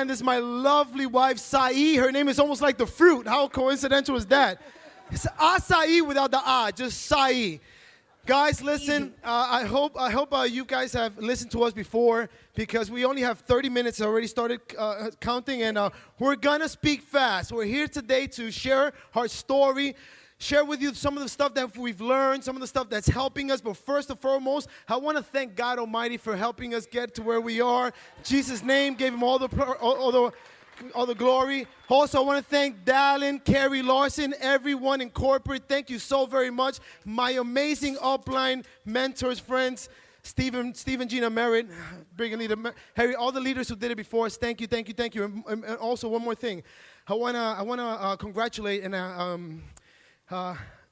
Hernandez, my lovely wife, Sahi. Her name is almost like the fruit. How coincidental is that? It's acai without the just Sahi. Guys, listen, I hope you guys have listened to us before because we only have 30 minutes. I already started counting, and we're going to speak fast. We're here today to share our story, share with you some of the stuff that we've learned, some of the stuff that's helping us. But first and foremost, I want to thank God Almighty for helping us get to where we are. In Jesus' name, gave him all the glory. Also, I want to thank Dallin, Carrie Larson, everyone in corporate. Thank you so very much. My amazing upline mentors, friends, Stephen, Gina Merritt, Brigham Leader, Harry, all the leaders who did it before us. Thank you, thank you, thank you. And also, one more thing. I wanna congratulate and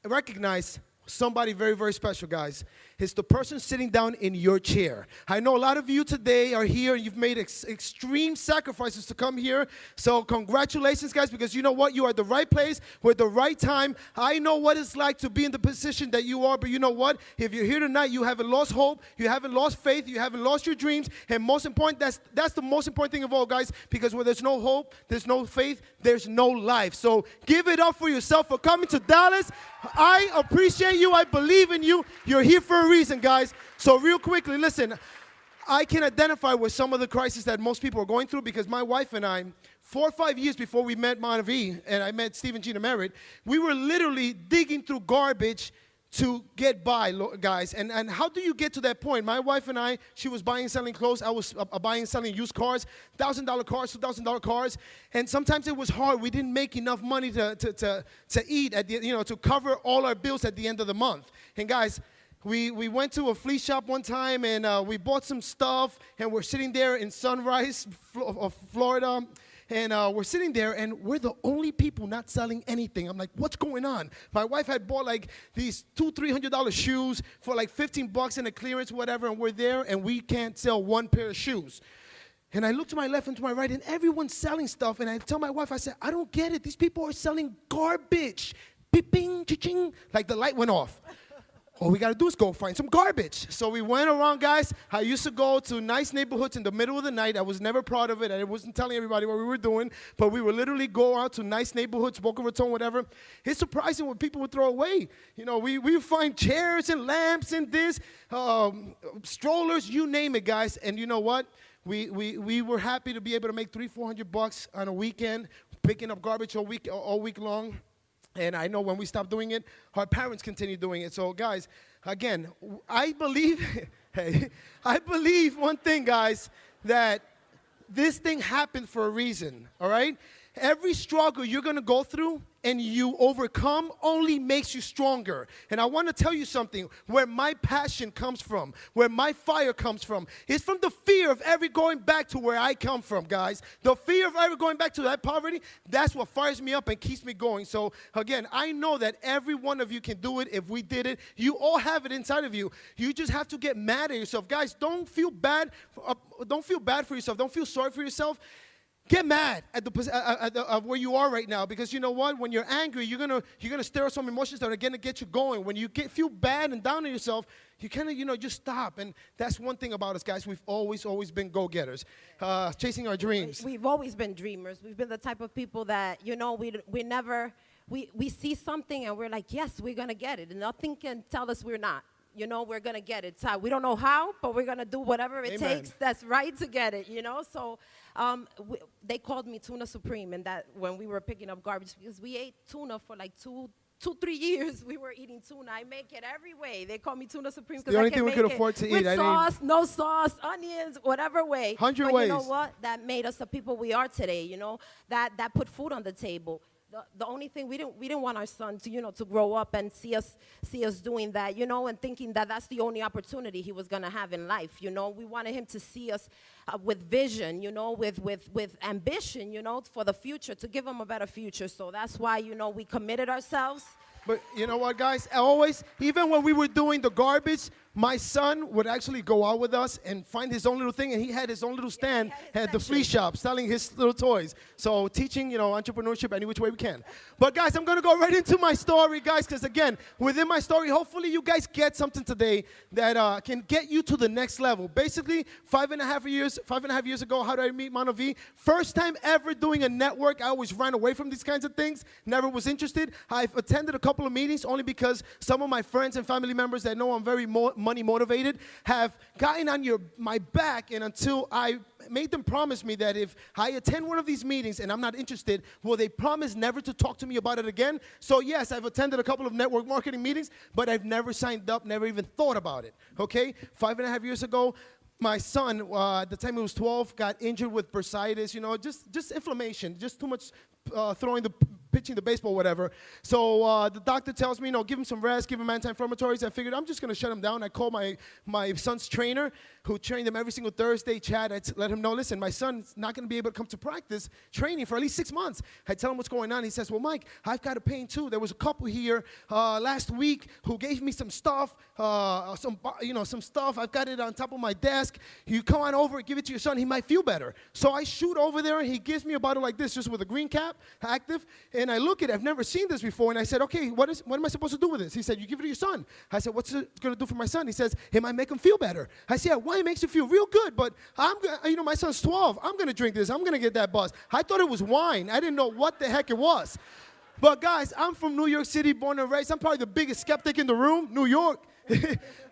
recognize somebody very, very special, guys. It's the person sitting down in your chair. I know a lot of you today are here. You've made extreme sacrifices to come here. So congratulations, guys, because you know what? You are at the right place with the right time. I know what it's like to be in the position that you are, but you know what? If you're here tonight, you haven't lost hope. You haven't lost faith. You haven't lost your dreams. And most important, that's the most important thing of all, guys, because where there's no hope, there's no faith, there's no life. So give it up for yourself for coming to Dallas. I appreciate you. I believe in you. You're here for a reason, guys. So real quickly, listen, I can identify with some of the crises that most people are going through because my wife and I, 4 or 5 years before we met Montevi and I met Stephen Gina Merritt, we were literally digging through garbage to get by, guys. And how do you get to that point? My wife and I, she was buying and selling clothes. I was buying and selling used cars, $1,000 cars, $2,000 cars. And sometimes it was hard. We didn't make enough money to eat, to cover all our bills at the end of the month. And guys, we went to a flea shop one time, and we bought some stuff, and we're sitting there in Sunrise, Florida. And we're sitting there, and we're the only people not selling anything. I'm like, what's going on? My wife had bought like these $200-$300 shoes for like $15 in a clearance, whatever, and we're there, and we can't sell one pair of shoes. And I look to my left and to my right, and everyone's selling stuff. And I tell my wife, I said, I don't get it. These people are selling garbage. Beeping, cha-ching, like the light went off. All we got to do is go find some garbage. So we went around, guys. I used to go to nice neighborhoods in the middle of the night. I was never proud of it. I wasn't telling everybody what we were doing. But we would literally go out to nice neighborhoods, Boca Raton, whatever. It's surprising what people would throw away. You know, we would find chairs and lamps and this, strollers, you name it, guys. And you know what? We were happy to be able to make $300-$400 on a weekend, picking up garbage all week long. And I know when we stop doing it, our parents continue doing it. So, guys, again, I believe one thing, guys, that this thing happened for a reason, all right? Every struggle you're going to go through and you overcome only makes you stronger. And I want to tell you something, where my passion comes from, where my fire comes from, is from the fear of ever going back to where I come from, guys. The fear of ever going back to that poverty, that's what fires me up and keeps me going. So, again, I know that every one of you can do it if we did it. You all have it inside of you. You just have to get mad at yourself. Guys, don't feel bad for yourself. Don't feel sorry for yourself. Get mad at where you are right now, because you know what? When you're angry, you're gonna stir up some emotions that are gonna get you going. When you feel bad and down on yourself, you kind of just stop. And that's one thing about us, guys. We've always been go-getters, chasing our dreams. We've always been dreamers. We've been the type of people that we see something and we're like, yes, we're gonna get it, and nothing can tell us we're not. You know, we're going to get it. So we don't know how, but we're going to do whatever it takes that's right to get it, you know. So they called me Tuna Supreme, and that when we were picking up garbage, because we ate tuna for like 2-3 years. We were eating tuna. I make it every way. They call me Tuna Supreme because I can make it with sauce, no sauce, onions, whatever way. 100 ways. You know what? That made us the people we are today, you know, that put food on the table. The only thing we didn't want our son to grow up and see us doing that, you know, and thinking that that's the only opportunity he was gonna have in life, you know. We wanted him to see us with vision, you know, with ambition, you know, for the future, to give him a better future. So that's why, you know, we committed ourselves. But you know what, guys? Always, even when we were doing the garbage, My son would actually go out with us and find his own little thing, and he had his own little stand at the flea shop selling his little toys. So teaching, entrepreneurship any which way we can. But guys, I'm going to go right into my story, guys, because again, within my story, hopefully you guys get something today that can get you to the next level. Basically, 5.5 years ago, how did I meet Mono V? First time ever doing a network. I always ran away from these kinds of things, never was interested. I've attended a couple of meetings only because some of my friends and family members that know I'm very money motivated have gotten on my back, and until I made them promise me that if I attend one of these meetings and I'm not interested, will they promise never to talk to me about it again? So yes, I've attended a couple of network marketing meetings, but I've never signed up, never even thought about it, okay? 5.5 years ago, my son, at the time he was 12, got injured with bursitis, just inflammation, just too much pitching the baseball, whatever. So the doctor tells me, give him some rest, give him anti-inflammatories. I figured I'm just going to shut him down. I called my son's trainer, who trained him every single Thursday, Chad. I let him know, listen, my son's not going to be able to come to practice training for at least 6 months. I tell him what's going on. He says, well, Mike, I've got a pain too. There was a couple here last week who gave me some stuff, some stuff. I've got it on top of my desk. You come on over, give it to your son. He might feel better. So I shoot over there, and he gives me a bottle like this, just with a green cap, active. And I look at it. I've never seen this before. And I said, okay, what am I supposed to do with this? He said, you give it to your son. I said, what's it going to do for my son? He says, it might make him feel better. I said, yeah, why? It makes you feel real good, but my son's 12. I'm going to drink this. I'm going to get that buzz. I thought it was wine. I didn't know what the heck it was. But guys, I'm from New York City, born and raised. I'm probably the biggest skeptic in the room, New York.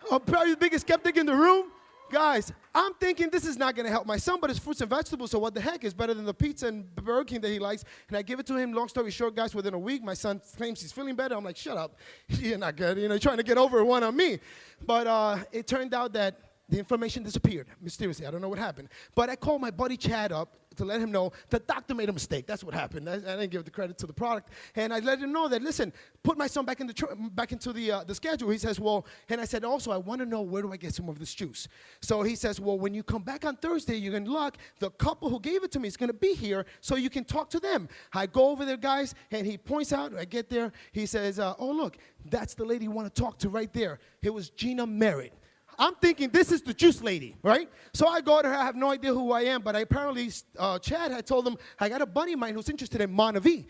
I'm probably the biggest skeptic in the room. Guys, I'm thinking this is not going to help my son, but it's fruits and vegetables, so what the heck is better than the pizza and Burger King that he likes? And I give it to him. Long story short, guys, within a week, my son claims he's feeling better. I'm like, shut up. You're not good. You're trying to get over one on me. But it turned out that the inflammation disappeared mysteriously. I don't know what happened. But I called my buddy Chad up to let him know the doctor made a mistake. That's what happened. I didn't give the credit to the product. And I let him know that, listen, put my son back into the schedule. He says, well, and I said, also, I want to know where do I get some of this juice. So he says, well, when you come back on Thursday, you're going to look. The couple who gave it to me is going to be here, so you can talk to them. I go over there, guys, and he points out. I get there. He says, oh, look, that's the lady you want to talk to right there. It was Gina Merritt. I'm thinking this is the juice lady, right? So I go to her. I have no idea who I am, but apparently Chad had told him, I got a buddy of mine who's interested in Mono V,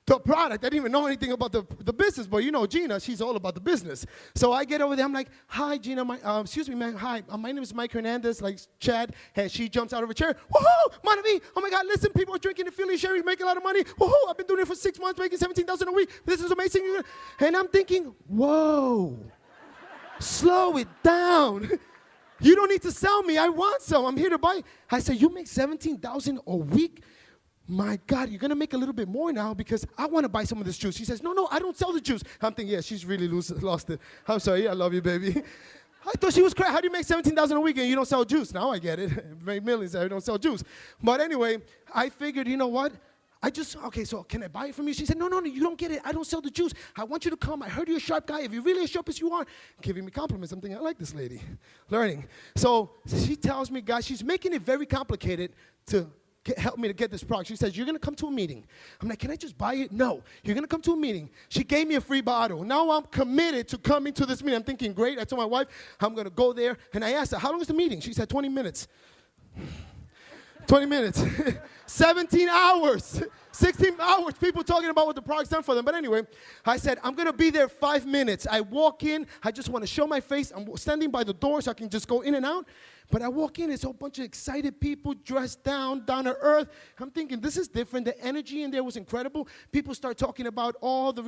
the product. I didn't even know anything about the business, but Gina, she's all about the business. So I get over there. I'm like, hi, Gina. Excuse me, man. Hi, my name is Mike Hernandez, like Chad. And she jumps out of her chair. Woohoo, Mono V. Oh, my God, listen, people are drinking the Philly Sherry, making a lot of money. Woohoo, I've been doing it for 6 months, making $17,000 a week. This is amazing. And I'm thinking, whoa. Slow it down. You don't need to sell me. I want some. I'm here to buy. I said, you make $17,000 a week? My God, you're going to make a little bit more now because I want to buy some of this juice. She says, no, I don't sell the juice. I'm thinking, yeah, she's really lost it. I'm sorry. I love you, baby. I thought she was crazy. How do you make $17,000 a week and you don't sell juice? Now I get it. Make millions. I don't sell juice. But anyway, I figured, you know what? Okay, so can I buy it from you? She said, no, you don't get it. I don't sell the juice. I want you to come. I heard you're a sharp guy. If you're really as sharp as you are, giving me compliments. I'm thinking, I like this lady. Learning. So she tells me, guys, she's making it very complicated to help me to get this product. She says, you're going to come to a meeting. I'm like, can I just buy it? No. You're going to come to a meeting. She gave me a free bottle. Now I'm committed to coming to this meeting. I'm thinking, great. I told my wife, I'm going to go there. And I asked her, how long is the meeting? She said, 20 minutes. 20 minutes. 17 hours. 16 hours, people talking about what the product's done for them. But anyway, I said, I'm going to be there 5 minutes. I walk in. I just want to show my face. I'm standing by the door so I can just go in and out. But I walk in. It's a whole bunch of excited people dressed down to earth. I'm thinking, this is different. The energy in there was incredible. People start talking about all the,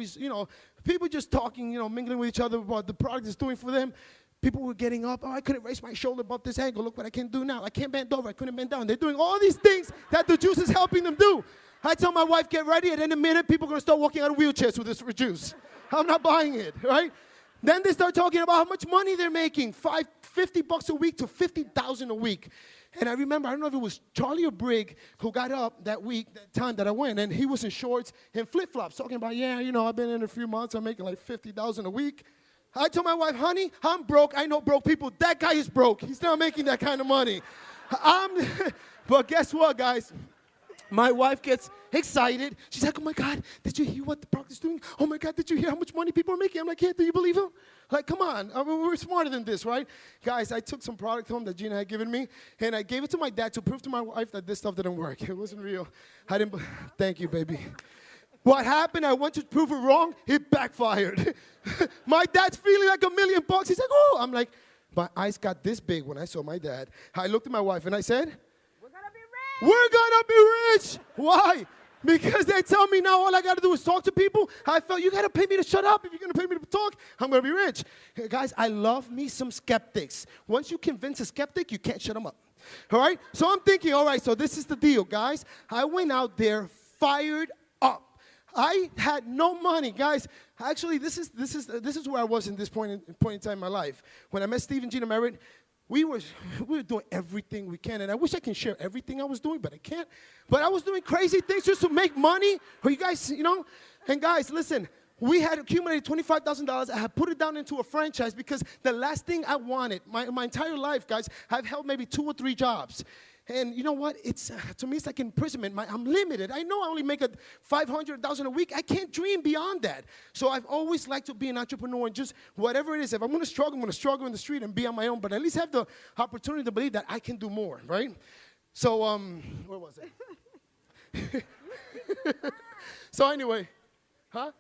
people just talking, mingling with each other about the product is doing for them. People were getting up. Oh, I couldn't raise my shoulder above this angle. Look what I can do now. I can't bend over. I couldn't bend down. They're doing all these things that the juice is helping them do. I tell my wife, get ready. And in a minute, people are going to start walking out of wheelchairs with this juice. I'm not buying it, right? Then they start talking about how much money they're making. $50 a week to $50,000 a week. And I remember, I don't know if it was Charlie or Brig who got up that time that I went, and he was in shorts and flip-flops talking about, I've been in a few months. I'm making like $50,000 a week. I told my wife, honey, I'm broke. I know broke people. That guy is broke. He's not making that kind of money. But guess what, guys? My wife gets excited. She's like, oh my God, did you hear what the product is doing? Oh my God, did you hear how much money people are making? I'm like, yeah, do you believe him? Like, come on, I mean, we're smarter than this, right? Guys, I took some product home that Gina had given me, and I gave it to my dad to prove to my wife that this stuff didn't work. It wasn't real. I didn't, thank you, baby. What happened, I went to prove it wrong, it backfired. My dad's feeling like $1 million. He's like, oh, I'm like, my eyes got this big when I saw my dad. I looked at my wife and I said, we're gonna be rich. Why? Because they tell me now all I gotta do is talk to people. I felt you gotta pay me to shut up. If you're gonna pay me to talk, I'm gonna be rich. Hey, guys, I love me some skeptics. Once you convince a skeptic, you can't shut them up. All right? So I'm thinking, all right, so this is the deal, guys. I went out there fired up. I had no money, guys. Actually, this is where I was in this point in time in my life. When I met Steve and Gina Merritt, we were doing everything we can, and I wish I can share everything I was doing, but I can't. But I was doing crazy things just to make money. For you guys, you know? And guys, listen, we had accumulated $25,000. I had put it down into a franchise because the last thing I wanted, my entire life, guys, I've held maybe 2 or 3 jobs. And you know what? It's to me, it's like imprisonment. I'm limited. I know I only make $500,000 a week. I can't dream beyond that. So I've always liked to be an entrepreneur and just whatever it is. If I'm going to struggle in the street and be on my own, but at least have the opportunity to believe that I can do more, right? So, where was it? So anyway, huh?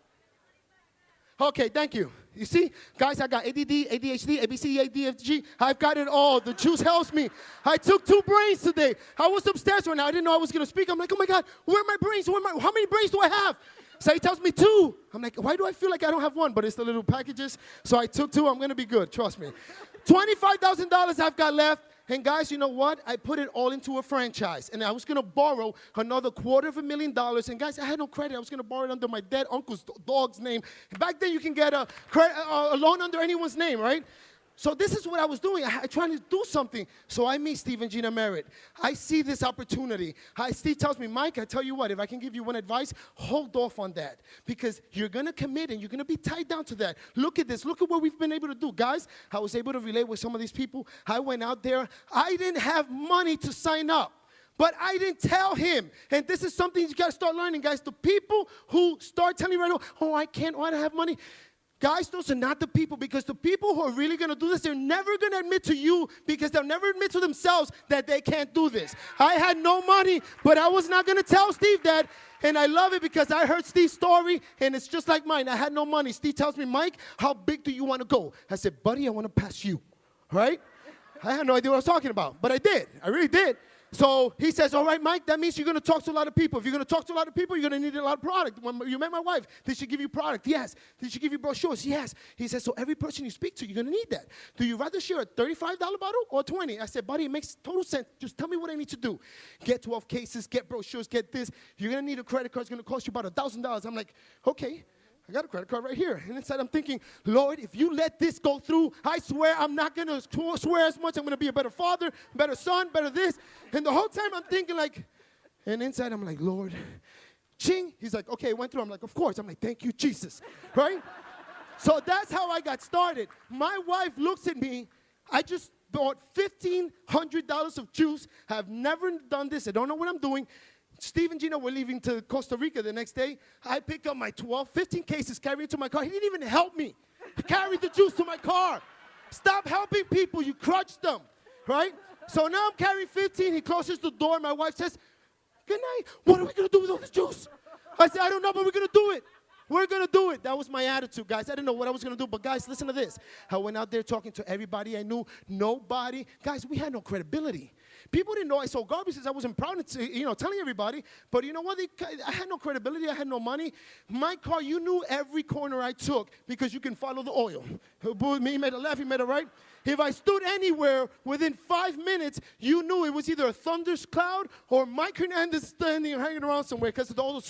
Okay, thank you. You see, guys, I got ADD, ADHD, ABCD, ADFG. I've got it all. The juice helps me. I took 2 brains today. I was upstairs right now. I didn't know I was going to speak. I'm like, oh, my God, where are my brains? How many brains do I have? So he tells me 2. I'm like, why do I feel like I don't have 1? But it's the little packages. So I took 2. I'm going to be good. Trust me. $25,000 I've got left. And guys, you know what? I put it all into a franchise. And I was going to borrow another $250,000. And guys, I had no credit. I was going to borrow it under my dead uncle's dog's name. Back then, you can get a loan under anyone's name, right? So this is what I was doing. I trying to do something. So I meet Steve and Gina Merritt. I see this opportunity. Steve tells me, Mike, I tell you what, if I can give you one advice, hold off on that. Because you're going to commit and you're going to be tied down to that. Look at this. Look at what we've been able to do. Guys, I was able to relate with some of these people. I went out there. I didn't have money to sign up. But I didn't tell him. And this is something you got to start learning, guys. The people who start telling me right now, oh, I can't, oh, I don't have money. Guys, those are not the people, because the people who are really going to do this, they're never going to admit to you, because they'll never admit to themselves that they can't do this. I had no money, but I was not going to tell Steve that, and I love it because I heard Steve's story, and it's just like mine. I had no money. Steve tells me, Mike, how big do you want to go? I said, buddy, I want to pass you, right? I had no idea what I was talking about, but I did. I really did. So he says, all right, Mike, that means you're going to talk to a lot of people. If you're going to talk to a lot of people, you're going to need a lot of product. When you met my wife, did she give you product? Yes. Did she give you brochures? Yes. He says, so every person you speak to, you're going to need that. Do you rather share a $35 bottle or 20? I said, buddy, it makes total sense. Just tell me what I need to do. Get 12 cases, get brochures, get this. You're going to need a credit card. It's going to cost you about $1,000. I'm like, okay. I got a credit card right here. And inside I'm thinking, Lord, if you let this go through, I swear I'm not going to swear as much. I'm going to be a better father, better son, better this. And the whole time I'm thinking like, and inside I'm like, Lord, ching. He's like, okay, it went through. I'm like, of course. I'm like, thank you, Jesus, right? So that's how I got started. My wife looks at me. I just bought $1,500 of juice. I've never done this. I don't know what I'm doing. Steve and Gina were leaving to Costa Rica the next day. I picked up my 15 cases, carried it to my car. He didn't even help me. He carried the juice to my car. Stop helping people. You crushed them, right? So now I'm carrying 15. He closes the door. My wife says, good night. What are we going to do with all this juice? I said, I don't know, but we're going to do it. We're going to do it. That was my attitude, guys. I didn't know what I was going to do. But, guys, listen to this. I went out there talking to everybody I knew. Nobody. Guys, we had no credibility. People didn't know I sold garbage since I wasn't proud of, telling everybody. But you know what? I had no credibility. I had no money. My car, you knew every corner I took because you can follow the oil. He made a left, he made a right. If I stood anywhere within 5 minutes, you knew it was either a thundercloud or Mike Hernandez standing or hanging around somewhere because of all the